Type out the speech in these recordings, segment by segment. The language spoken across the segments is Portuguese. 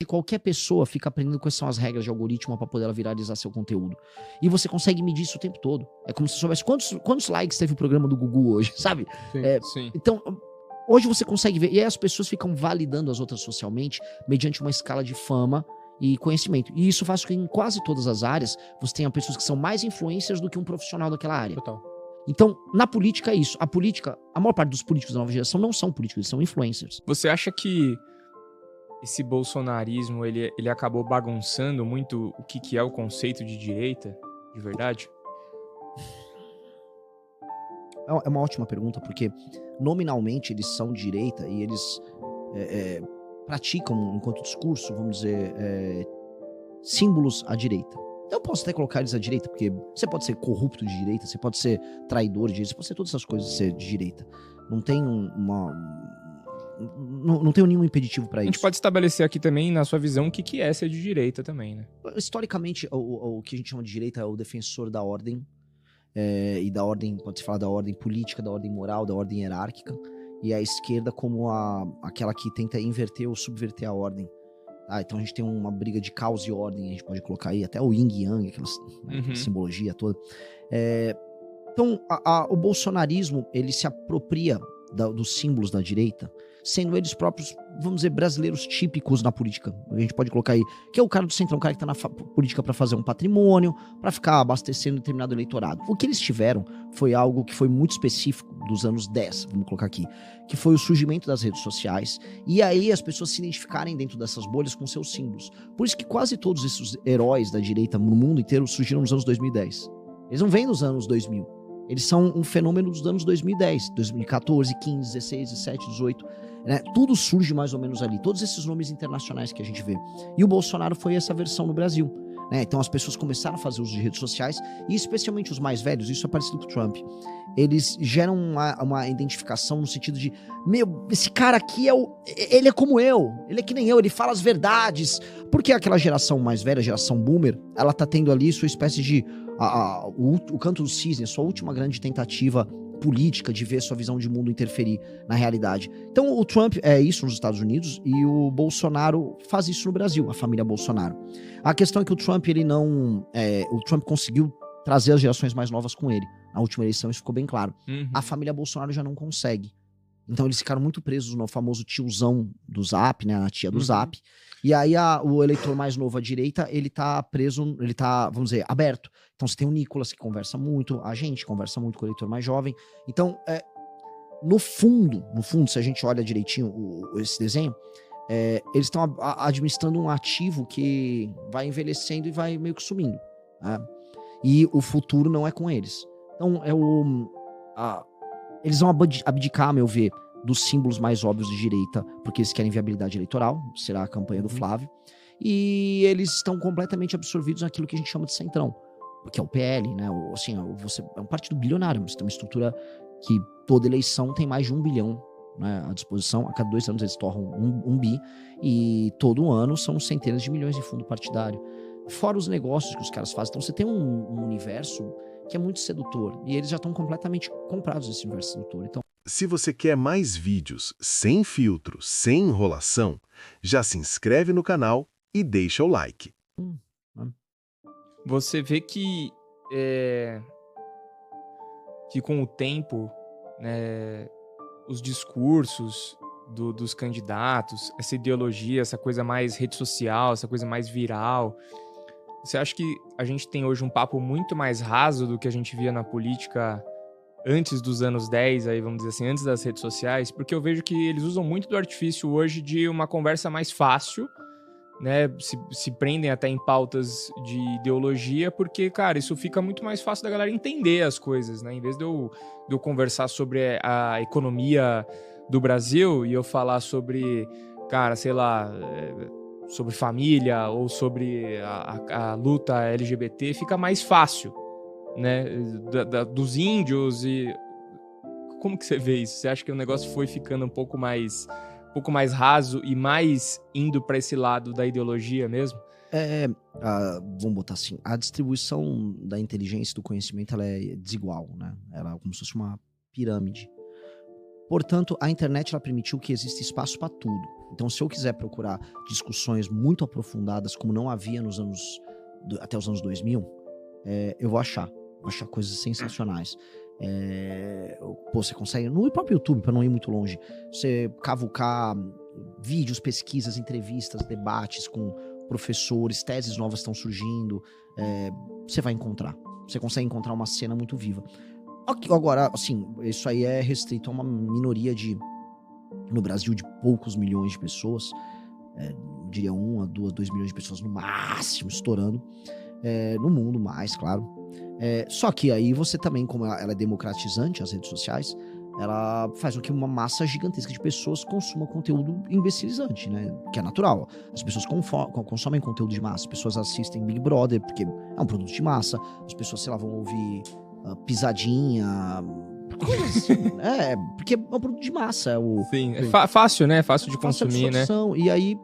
qualquer pessoa fica aprendendo quais são as regras de algoritmo para poder ela viralizar seu conteúdo. E você consegue medir isso o tempo todo. É como se você soubesse quantos likes teve o programa do Gugu hoje, sabe? Sim. Então, hoje você consegue ver. E aí as pessoas ficam validando as outras socialmente mediante uma escala de fama e conhecimento. E isso faz com que em quase todas as áreas você tenha pessoas que são mais influencers do que um profissional daquela área. Total. Então, na política é isso. A maior parte dos políticos da nova geração não são políticos, eles são influencers. Você acha que esse bolsonarismo, ele acabou bagunçando muito o que é o conceito de direita, de verdade? É uma ótima pergunta, porque nominalmente eles são de direita e eles praticam, enquanto discurso, vamos dizer, símbolos à direita. Eu posso até colocar eles à direita, porque você pode ser corrupto de direita, você pode ser traidor de direita, você pode ser todas essas coisas de ser de direita. Não tem não tenho nenhum impeditivo para isso. A gente pode estabelecer aqui também, na sua visão, o que é ser de direita também, né? Historicamente, o que a gente chama de direita é o defensor da ordem, e da ordem, pode-se falar da ordem política, da ordem moral, da ordem hierárquica, e a esquerda como aquela que tenta inverter ou subverter a ordem. Então a gente tem uma briga de caos e ordem, a gente pode colocar aí até o yin e yang, aquela simbologia toda. Então o bolsonarismo, ele se apropria dos símbolos da direita, sendo eles próprios, vamos dizer, brasileiros típicos na política. A gente pode colocar aí, que é o cara do centrão, o cara que tá na política para fazer um patrimônio, para ficar abastecendo determinado eleitorado. O que eles tiveram foi algo que foi muito específico dos anos 10, vamos colocar aqui, que foi o surgimento das redes sociais, e aí as pessoas se identificarem dentro dessas bolhas com seus símbolos. Por isso que quase todos esses heróis da direita no mundo inteiro surgiram nos anos 2010. Eles não vêm nos anos 2000. Eles são um fenômeno dos anos 2010, 2014, 15, 16, 17, 18, né? Tudo surge mais ou menos ali, todos esses nomes internacionais que a gente vê. E o Bolsonaro foi essa versão no Brasil, né? Então as pessoas começaram a fazer uso de redes sociais, e especialmente os mais velhos, isso é parecido com o Trump. Eles geram uma identificação no sentido de, esse cara aqui ele é como eu, ele é que nem eu, ele fala as verdades. Porque aquela geração mais velha, a geração boomer, ela tá tendo ali sua espécie de o canto do cisne, a sua última grande tentativa política de ver sua visão de mundo interferir na realidade. Então o Trump é isso nos Estados Unidos e o Bolsonaro faz isso no Brasil, a família Bolsonaro. A questão é que o Trump, o Trump conseguiu trazer as gerações mais novas com ele. Na última eleição isso ficou bem claro. A família Bolsonaro já não consegue. Então eles ficaram muito presos no famoso tiozão do Zap, né, a tia do Zap. E aí o eleitor mais novo à direita, ele tá preso, ele tá, vamos dizer, aberto. Então você tem o Nicolas, que conversa muito, a gente conversa muito com o eleitor mais jovem. Então, no fundo, se a gente olha direitinho esse desenho, eles estão administrando um ativo que vai envelhecendo e vai meio que sumindo, né? E o futuro não é com eles. Então, eles vão abdicar, a meu ver, dos símbolos mais óbvios de direita, porque eles querem viabilidade eleitoral, será a campanha do Flávio, e eles estão completamente absorvidos naquilo que a gente chama de centrão, que é o PL, né? É um partido bilionário, você tem uma estrutura que toda eleição tem mais de 1 bilhão, né, à disposição. A cada 2 anos eles torram 1 bi, e todo ano são centenas de milhões de fundo partidário. Fora os negócios que os caras fazem. Então você tem um universo que é muito sedutor, e eles já estão completamente comprados nesse universo sedutor. Então, se você quer mais vídeos sem filtro, sem enrolação, já se inscreve no canal e deixa o like. Você vê que com o tempo, né, os discursos dos candidatos, essa ideologia, essa coisa mais rede social, essa coisa mais viral, você acha que a gente tem hoje um papo muito mais raso do que a gente via na política antes dos anos 10, aí vamos dizer assim, antes das redes sociais? Porque eu vejo que eles usam muito do artifício hoje de uma conversa mais fácil, né? Se prendem até em pautas de ideologia, porque, cara, isso fica muito mais fácil da galera entender as coisas, né? Em vez de eu conversar sobre a economia do Brasil e eu falar sobre, cara, sei lá, sobre família ou sobre a luta LGBT, fica mais fácil, né? Dos índios. E como que você vê isso? Você acha que o negócio foi ficando um pouco mais raso e mais indo para esse lado da ideologia mesmo? Vamos botar assim, a distribuição da inteligência e do conhecimento, ela é desigual, né? Ela é como se fosse uma pirâmide. Portanto, a internet ela permitiu que exista espaço para tudo. Então, se eu quiser procurar discussões muito aprofundadas, como não havia até os anos 2000, eu vou achar coisas sensacionais. Você consegue, no próprio YouTube, para não ir muito longe, você cavucar vídeos, pesquisas, entrevistas, debates com professores, teses novas estão surgindo, você vai encontrar. Você consegue encontrar uma cena muito viva. Agora, assim, isso aí é restrito a uma minoria no Brasil, de poucos milhões de pessoas, diria 1 a 2 milhões de pessoas no máximo, estourando, no mundo mais, claro. Só que aí você também, como ela é democratizante, as redes sociais, ela faz com que uma massa gigantesca de pessoas consuma conteúdo imbecilizante, né? Que é natural. As pessoas consomem conteúdo de massa, as pessoas assistem Big Brother, porque é um produto de massa, as pessoas, sei lá, vão ouvir pisadinha, coisas assim, porque é um produto de massa. Sim, fácil, né? Fácil de consumir, né? E aí,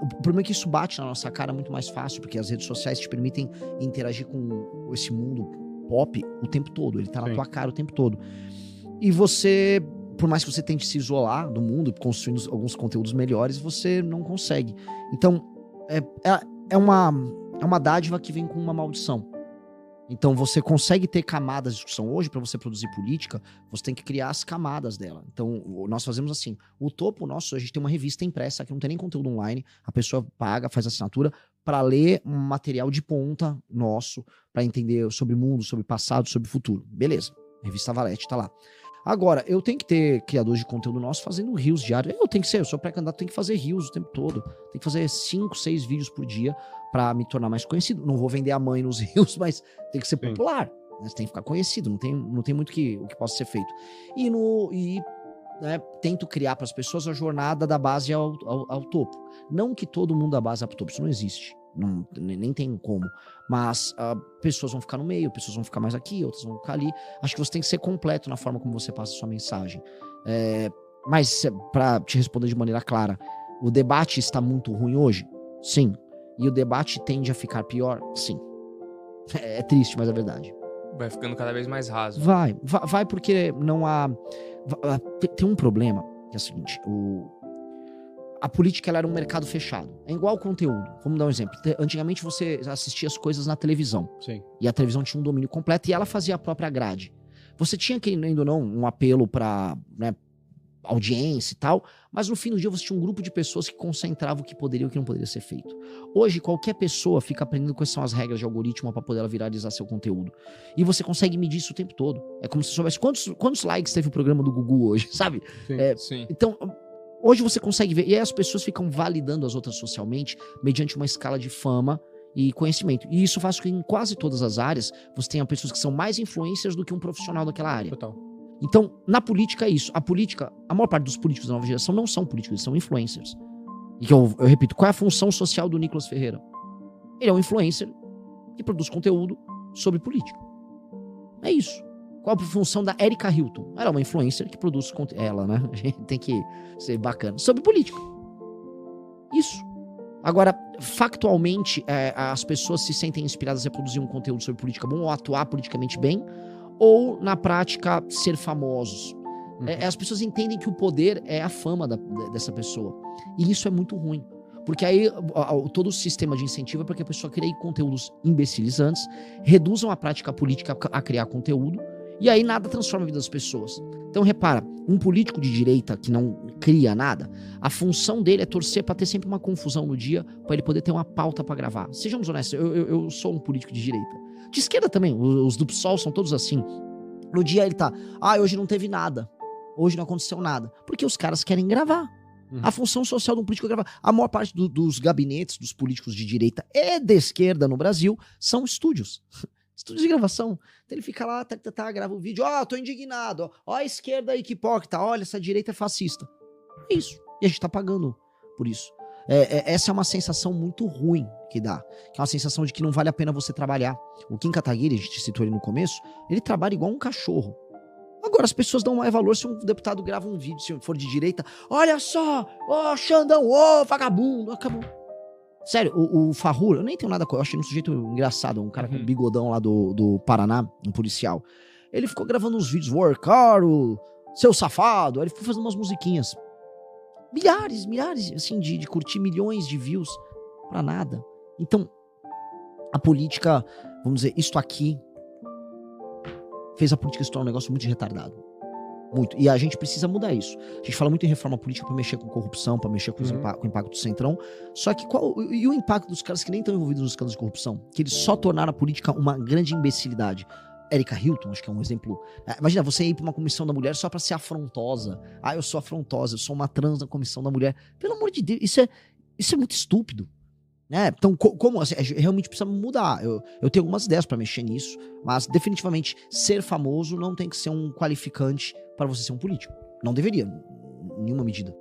o problema é que isso bate na nossa cara muito mais fácil, porque as redes sociais te permitem interagir com esse mundo pop o tempo todo, ele tá na tua cara o tempo todo. E você, por mais que você tente se isolar do mundo, construindo alguns conteúdos melhores, você não consegue. Então, é uma dádiva que vem com uma maldição. Então, você consegue ter camadas de discussão. Hoje, para você produzir política, você tem que criar as camadas dela. Então, nós fazemos assim. O topo nosso, a gente tem uma revista impressa que não tem nem conteúdo online. A pessoa paga, faz assinatura para ler um material de ponta nosso, para entender sobre o mundo, sobre o passado, sobre o futuro. Beleza. Revista Valete tá lá. Agora, eu tenho que ter criadores de conteúdo nosso fazendo reels diários. Eu sou pré-candidato, tenho que fazer reels o tempo todo. Tenho que fazer 5, 6 vídeos por dia pra me tornar mais conhecido. Não vou vender a mãe nos reels, mas tem que ser popular. Né? Você tem que ficar conhecido, não tem muito o que possa ser feito. Tento criar para as pessoas a jornada da base ao topo. Não que todo mundo da base ao topo, isso não existe. Não, nem tem como. Mas pessoas vão ficar no meio, pessoas vão ficar mais aqui, outras vão ficar ali. Acho que você tem que ser completo na forma como você passa a sua mensagem. Mas, para te responder de maneira clara, o debate está muito ruim hoje? Sim. E o debate tende a ficar pior? Sim. É triste, mas é verdade. Vai ficando cada vez mais raso. Vai porque não há... Tem um problema, que é o seguinte, a política ela era um mercado fechado. É igual ao conteúdo. Vamos dar um exemplo. Antigamente você assistia as coisas na televisão. Sim. E a televisão tinha um domínio completo e ela fazia a própria grade. Você tinha, querendo ou não, um apelo para audiência e tal, mas no fim do dia você tinha um grupo de pessoas que concentravam o que poderia e o que não poderia ser feito. Hoje, qualquer pessoa fica aprendendo quais são as regras de algoritmo para poder viralizar seu conteúdo. E você consegue medir isso o tempo todo. É como se soubesse quantos likes teve o programa do Gugu hoje, sabe? Sim. Sim. Então... Hoje você consegue ver, e aí as pessoas ficam validando as outras socialmente mediante uma escala de fama e conhecimento. E isso faz com que em quase todas as áreas você tenha pessoas que são mais influencers do que um profissional daquela área. Total. Então, na política é isso. A maior parte dos políticos da nova geração não são políticos, eles são influencers. E eu repito, qual é a função social do Nicolas Ferreira? Ele é um influencer que produz conteúdo sobre política. É isso. Qual a função da Erika Hilton? Ela é uma influencer que produz conteúdo. Ela, né? A gente tem que ser bacana. Sobre política. Isso. Agora, factualmente, as pessoas se sentem inspiradas a produzir um conteúdo sobre política bom, ou atuar politicamente bem, ou, na prática, ser famosos. As pessoas entendem que o poder é a fama dessa pessoa. E isso é muito ruim. Porque aí todo o sistema de incentivo é para que a pessoa crie conteúdos imbecilizantes, reduzam a prática política a criar conteúdo, e aí nada transforma a vida das pessoas. Então repara, um político de direita que não cria nada, a função dele é torcer para ter sempre uma confusão no dia, para ele poder ter uma pauta para gravar. Sejamos honestos, eu sou um político de direita. De esquerda também, os do PSOL são todos assim. No dia ele tá, hoje não teve nada, hoje não aconteceu nada, porque os caras querem gravar. A função social de um político é gravar. A maior parte dos gabinetes dos políticos de direita e de esquerda no Brasil são estúdios. Estúdio de gravação. Então ele fica lá, grava o vídeo. Tô indignado. Ó a esquerda aí que hipócrita. Olha, essa direita é fascista. É isso. E a gente tá pagando por isso. Essa é uma sensação muito ruim que dá. Que é uma sensação de que não vale a pena você trabalhar. O Kim Kataguiri, a gente citou ele no começo, ele trabalha igual um cachorro. Agora, as pessoas dão mais valor se um deputado grava um vídeo, se for de direita. Olha só, Xandão, vagabundo, acabou. Sério, o Farrur, eu nem tenho nada com ele, eu achei um sujeito engraçado, um cara com bigodão lá do Paraná, um policial. Ele ficou gravando uns vídeos, work hard, seu safado. Aí ele foi fazendo umas musiquinhas. Milhares, assim, de curtir, milhões de views pra nada. Então, a política, vamos dizer, isto aqui fez a política se tornar um negócio muito retardado. Muito. E a gente precisa mudar isso. A gente fala muito em reforma política pra mexer com corrupção, pra mexer com, com o impacto do centrão. Só que e o impacto dos caras que nem estão envolvidos nos escândalos de corrupção? Que eles só tornaram a política uma grande imbecilidade. Erika Hilton, acho que é um exemplo. Imagina, você ir pra uma comissão da mulher só pra ser afrontosa. Ah, eu sou afrontosa, eu sou uma trans na comissão da mulher. Pelo amor de Deus, isso é muito estúpido. Então, como assim, realmente precisa mudar. Eu tenho algumas ideias pra mexer nisso, mas definitivamente ser famoso não tem que ser um qualificante para você ser um político. Não deveria, em nenhuma medida.